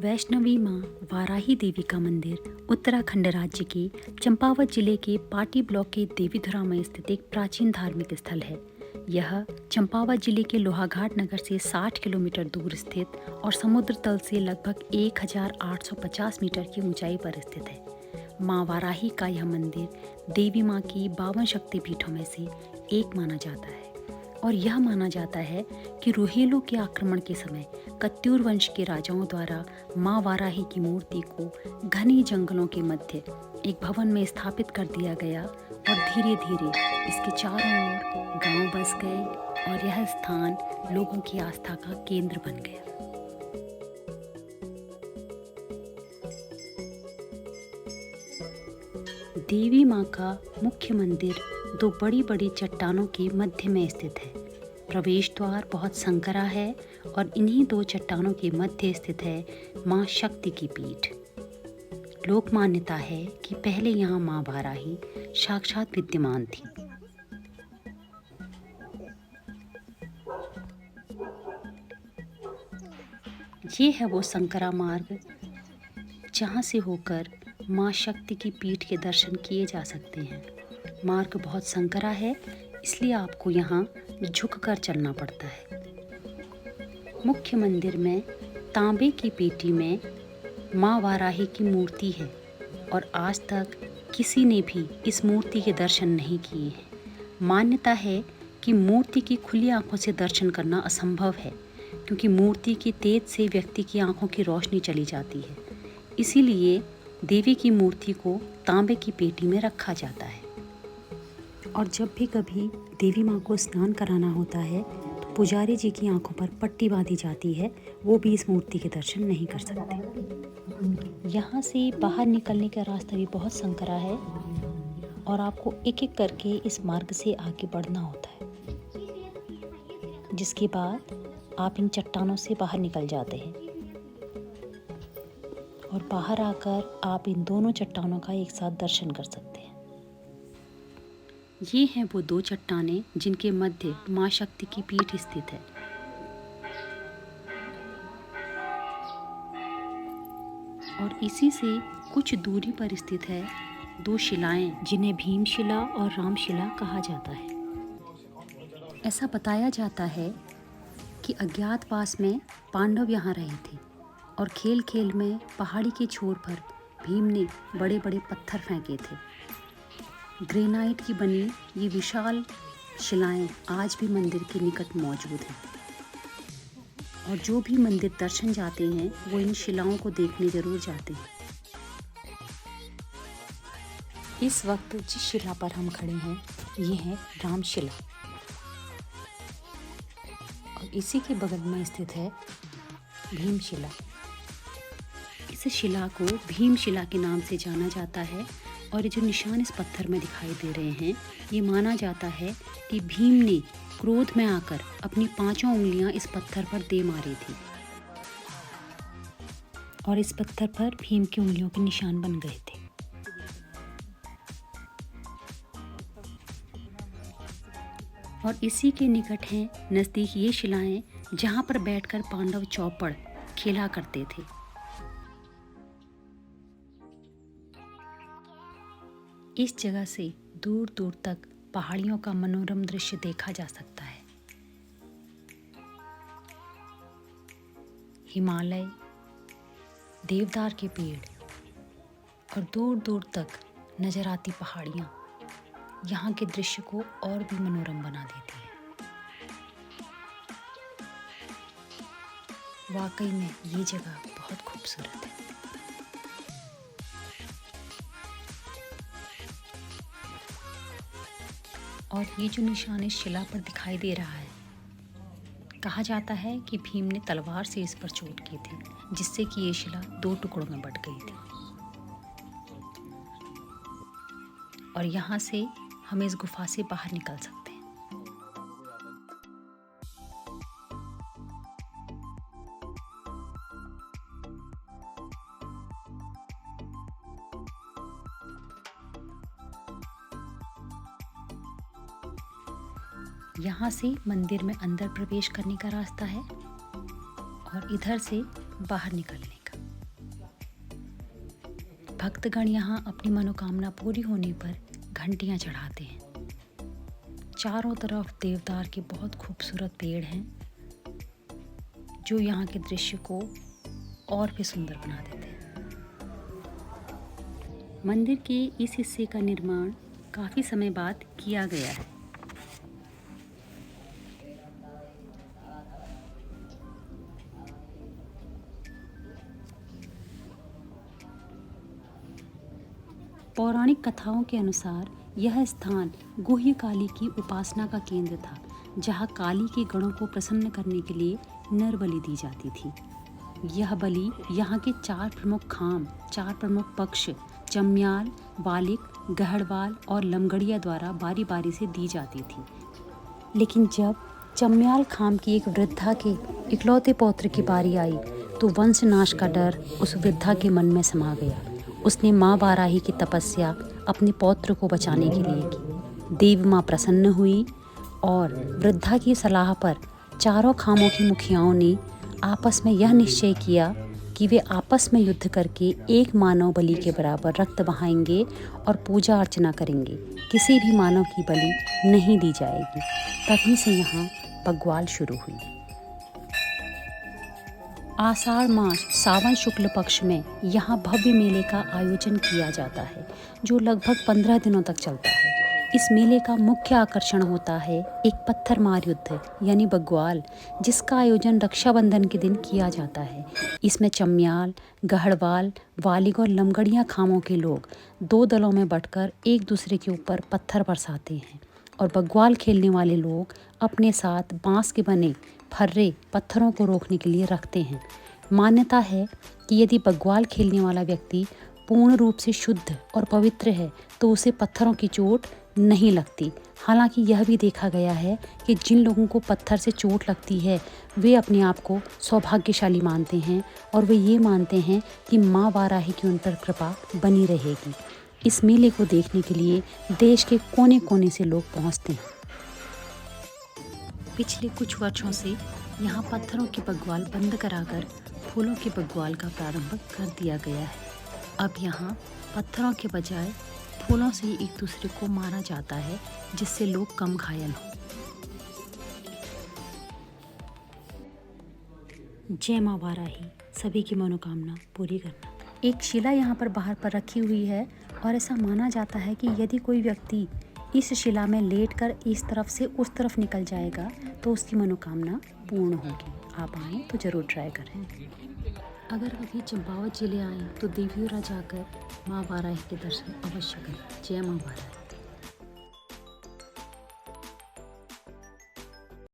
वैष्णवी माँ वाराही देवी का मंदिर उत्तराखंड राज्य के चंपावत जिले के पाटी ब्लॉक के देवीधुरा में स्थित एक प्राचीन धार्मिक स्थल है। यह चंपावत जिले के लोहाघाट नगर से 60 किलोमीटर दूर स्थित और समुद्र तल से लगभग 1850 मीटर की ऊंचाई पर स्थित है। माँ वाराही का यह मंदिर देवी माँ की 52 शक्तिपीठों में से एक माना जाता है और यह माना जाता है कि रोहेलों के आक्रमण के समय कत्यूर वंश के राजाओं द्वारा माँ वाराही की मूर्ति को घने जंगलों के मध्य एक भवन में स्थापित कर दिया गया और धीरे धीरे इसके चारों ओर गांव बस गए और यह स्थान लोगों की आस्था का केंद्र बन गया। देवी माँ का मुख्य मंदिर दो बड़ी बड़ी चट्टानों के मध्य में स्थित है। प्रवेश द्वार बहुत संकरा है और इन्हीं दो चट्टानों के मध्य स्थित है माँ शक्ति की पीठ। लोक मान्यता है कि पहले यहाँ माँ वाराही साक्षात विद्यमान थी। ये है वो संकरा मार्ग जहाँ से होकर माँ शक्ति की पीठ के दर्शन किए जा सकते हैं। मार्ग बहुत संकरा है, इसलिए आपको यहाँ झुककर चलना पड़ता है। मुख्य मंदिर में तांबे की पेटी में माँ वाराही की मूर्ति है और आज तक किसी ने भी इस मूर्ति के दर्शन नहीं किए हैं। मान्यता है कि मूर्ति की खुली आंखों से दर्शन करना असंभव है, क्योंकि मूर्ति की तेज से व्यक्ति की आंखों की रोशनी चली जाती है। इसीलिए देवी की मूर्ति को तांबे की पेटी में रखा जाता है। और जब भी कभी देवी माँ को स्नान कराना होता है तो पुजारी जी की आंखों पर पट्टी बांधी जाती है, वो भी इस मूर्ति के दर्शन नहीं कर सकते। यहाँ से बाहर निकलने का रास्ता भी बहुत संकरा है और आपको एक एक करके इस मार्ग से आगे बढ़ना होता है, जिसके बाद आप इन चट्टानों से बाहर निकल जाते हैं और बाहर आकर आप इन दोनों चट्टानों का एक साथ दर्शन कर सकते हैं। ये हैं वो दो चट्टानें जिनके मध्य माँ शक्ति की पीठ स्थित है। और इसी से कुछ दूरी पर स्थित है दो शिलाएं, जिन्हें भीमशिला और रामशिला कहा जाता है। ऐसा बताया जाता है कि अज्ञातवास में पांडव यहाँ रहे थे और खेल खेल में पहाड़ी के छोर पर भीम ने बड़े बड़े पत्थर फेंके थे। ग्रेनाइट की बनी ये विशाल शिलाएं आज भी मंदिर के निकट मौजूद हैं और जो भी मंदिर दर्शन जाते हैं वो इन शिलाओं को देखने जरूर जाते हैं। इस वक्त जिस शिला पर हम खड़े हैं ये है रामशिला और इसी के बगल में स्थित है भीमशिला। इस शिला को भीमशिला के नाम से जाना जाता है और ये जो निशान इस पत्थर में दिखाई दे रहे हैं, ये माना जाता है कि भीम ने क्रोध में आकर अपनी 5 उंगलियां इस पत्थर पर दे मारी थी और इस पत्थर पर भीम की उंगलियों के निशान बन गए थे। और इसी के निकट हैं नज़दीक ये शिलाएं जहां पर बैठकर पांडव चौपड़ खेला करते थे। इस जगह से दूर दूर तक पहाड़ियों का मनोरम दृश्य देखा जा सकता है। हिमालय, देवदार के पेड़ और दूर दूर तक नजर आती पहाड़ियाँ यहाँ के दृश्य को और भी मनोरम बना देती है। वाकई में ये जगह बहुत खूबसूरत है। और ये जो निशान इस शिला पर दिखाई दे रहा है, कहा जाता है कि भीम ने तलवार से इस पर चोट की थी, जिससे कि ये शिला 2 टुकड़ों में बट गई थी। और यहाँ से हम इस गुफा से बाहर निकल सकते हैं। यहाँ से मंदिर में अंदर प्रवेश करने का रास्ता है और इधर से बाहर निकलने का। भक्तगण यहाँ अपनी मनोकामना पूरी होने पर घंटियाँ चढ़ाते हैं। चारों तरफ देवदार के बहुत खूबसूरत पेड़ हैं जो यहाँ के दृश्य को और भी सुंदर बना देते हैं। मंदिर के इस हिस्से का निर्माण काफ़ी समय बाद किया गया है। पौराणिक कथाओं के अनुसार यह स्थान गुह्य काली की उपासना का केंद्र था, जहाँ काली के गणों को प्रसन्न करने के लिए नर बलि दी जाती थी। यह बलि यहाँ के चार प्रमुख पक्ष चम्याल, वालिक, गहड़वाल और लमगड़िया द्वारा बारी बारी से दी जाती थी। लेकिन जब चम्याल खाम की एक वृद्धा के इकलौते पौत्र की बारी आई तो वंशनाश का डर उस वृद्धा के मन में समा गया। उसने माँ वाराही की तपस्या अपने पौत्र को बचाने के लिए की। देव माँ प्रसन्न हुई और वृद्धा की सलाह पर चारों खामों की मुखियाओं ने आपस में यह निश्चय किया कि वे आपस में युद्ध करके एक मानव बलि के बराबर रक्त बहाएंगे और पूजा अर्चना करेंगे। किसी भी मानव की बलि नहीं दी जाएगी। तभी से यहाँ बग्वाल शुरू हुई। आषाढ़ मास सावन शुक्ल पक्ष में यहाँ भव्य मेले का आयोजन किया जाता है जो लगभग 15 दिनों तक चलता है। इस मेले का मुख्य आकर्षण होता है एक पत्थर मार युद्ध यानी बग्वाल, जिसका आयोजन रक्षाबंधन के दिन किया जाता है। इसमें चम्याल, गहड़वाल, वालिग और लमगड़िया खामों के लोग दो दलों में बंटकर एक दूसरे के ऊपर पत्थर बरसाते हैं और बग्वाल खेलने वाले लोग अपने साथ बांस के बने फर्रे पत्थरों को रोकने के लिए रखते हैं। मान्यता है कि यदि बग्वाल खेलने वाला व्यक्ति पूर्ण रूप से शुद्ध और पवित्र है तो उसे पत्थरों की चोट नहीं लगती। हालांकि यह भी देखा गया है कि जिन लोगों को पत्थर से चोट लगती है वे अपने आप को सौभाग्यशाली मानते हैं और वे ये मानते हैं कि माँ वाराही की उन पर कृपा बनी रहेगी। इस मेले को देखने के लिए देश के कोने कोने से लोग पहुँचते हैं। पिछले कुछ वर्षों से यहाँ पत्थरों के बग्वाल बंद कराकर फूलों के बग्वाल का प्रारंभ कर दिया गया है। अब यहाँ पत्थरों के बजाय फूलों से एक दूसरे को मारा जाता है जिससे लोग कम घायल हों। जय माँ वाराही, सभी की मनोकामना पूरी करना। एक शिला यहाँ पर बाहर पर रखी हुई है और ऐसा माना जाता है कि यदि कोई व्यक्ति इस शिला में लेटकर इस तरफ से उस तरफ निकल जाएगा तो उसकी मनोकामना पूर्ण होगी। आप आएँ तो ज़रूर ट्राई करें। अगर कभी चंपावत जिले आएँ तो देवियोरा जाकर माँ वाराही के दर्शन अवश्य करें। जय माँ वाराही।